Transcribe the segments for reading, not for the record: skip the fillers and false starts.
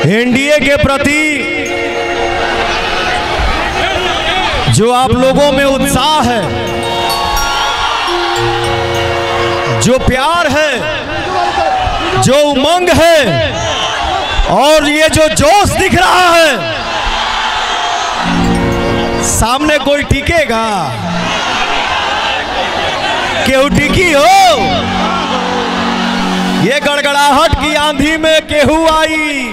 NDA के प्रति जो आप लोगों में उत्साह है, जो प्यार है, जो उमंग है और ये जो जोश दिख रहा है, सामने कोई टिकेगा? केहू टिकी हो? ये गड़गड़ाहट की आंधी में केहू आई,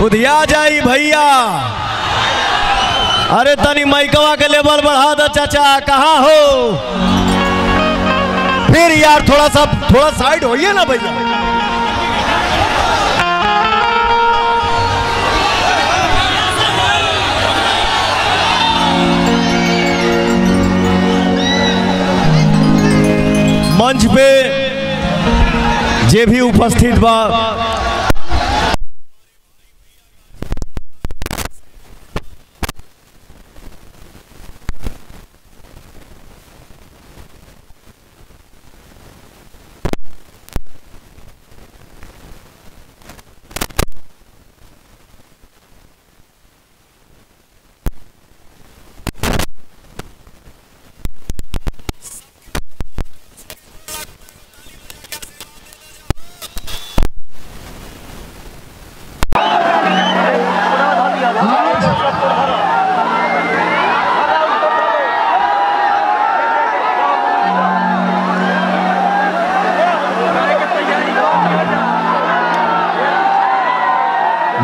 उधिया जाई भैया। अरे तनी माइकवा के लेवल बढ़ा दो चाचा, कहाँ हो? फिर यार थोड़ा साइड होइए ना भैया। मंच पे जे भी उपस्थित बा,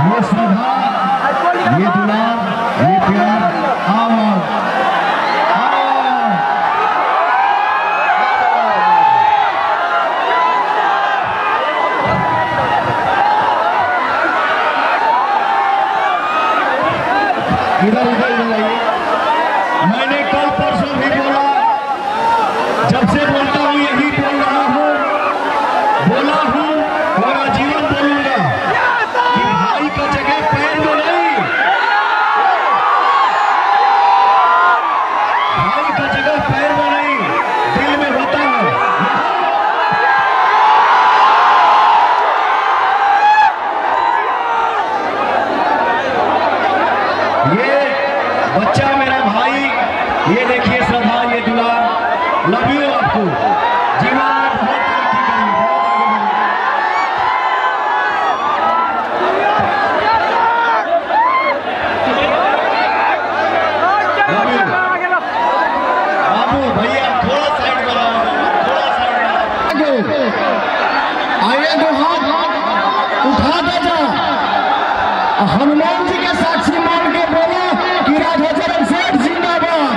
ये श्रद्धा, ये दुलार, ये प्यार, इधर मैंने कल परसों भी बोला, जब से बोलता हूँ यही बोल रहा हूँ, बोला हूँ और आजीवन बोलूंगा कि भाई का जगह पैर में नहीं, भाई का जगह पैर में नहीं, दिल में होता है। ये बच्चा मेरा भाई, ये देखिए श्रद्धा, ये दुलार, लव यू आपको, जीवन में बहुत तरक्की करिए, बहुत आगे बाबू भैया थोड़ा साइड बनाओ, थोड़ा साइड बनाओ। आइए दो हाथ उठा दे जा, हनुमान जी के साक्षी मान के बोला कि राधाचरण सेठ जिंदाबाद।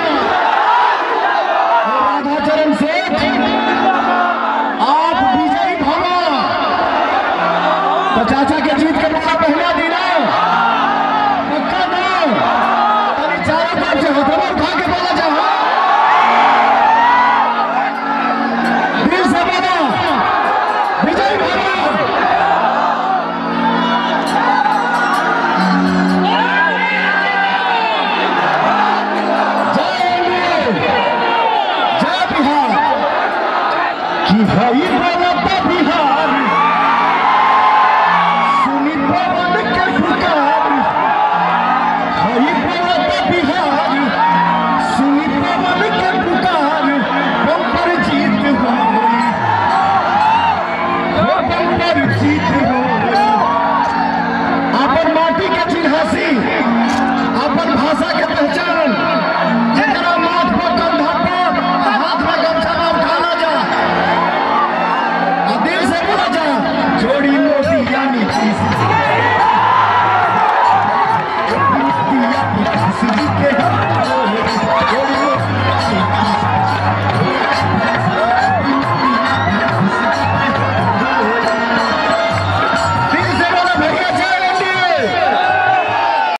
राधाचरण सेठ आप विजयी भवा। तो चाचा के जीत के बड़ा पहला दिन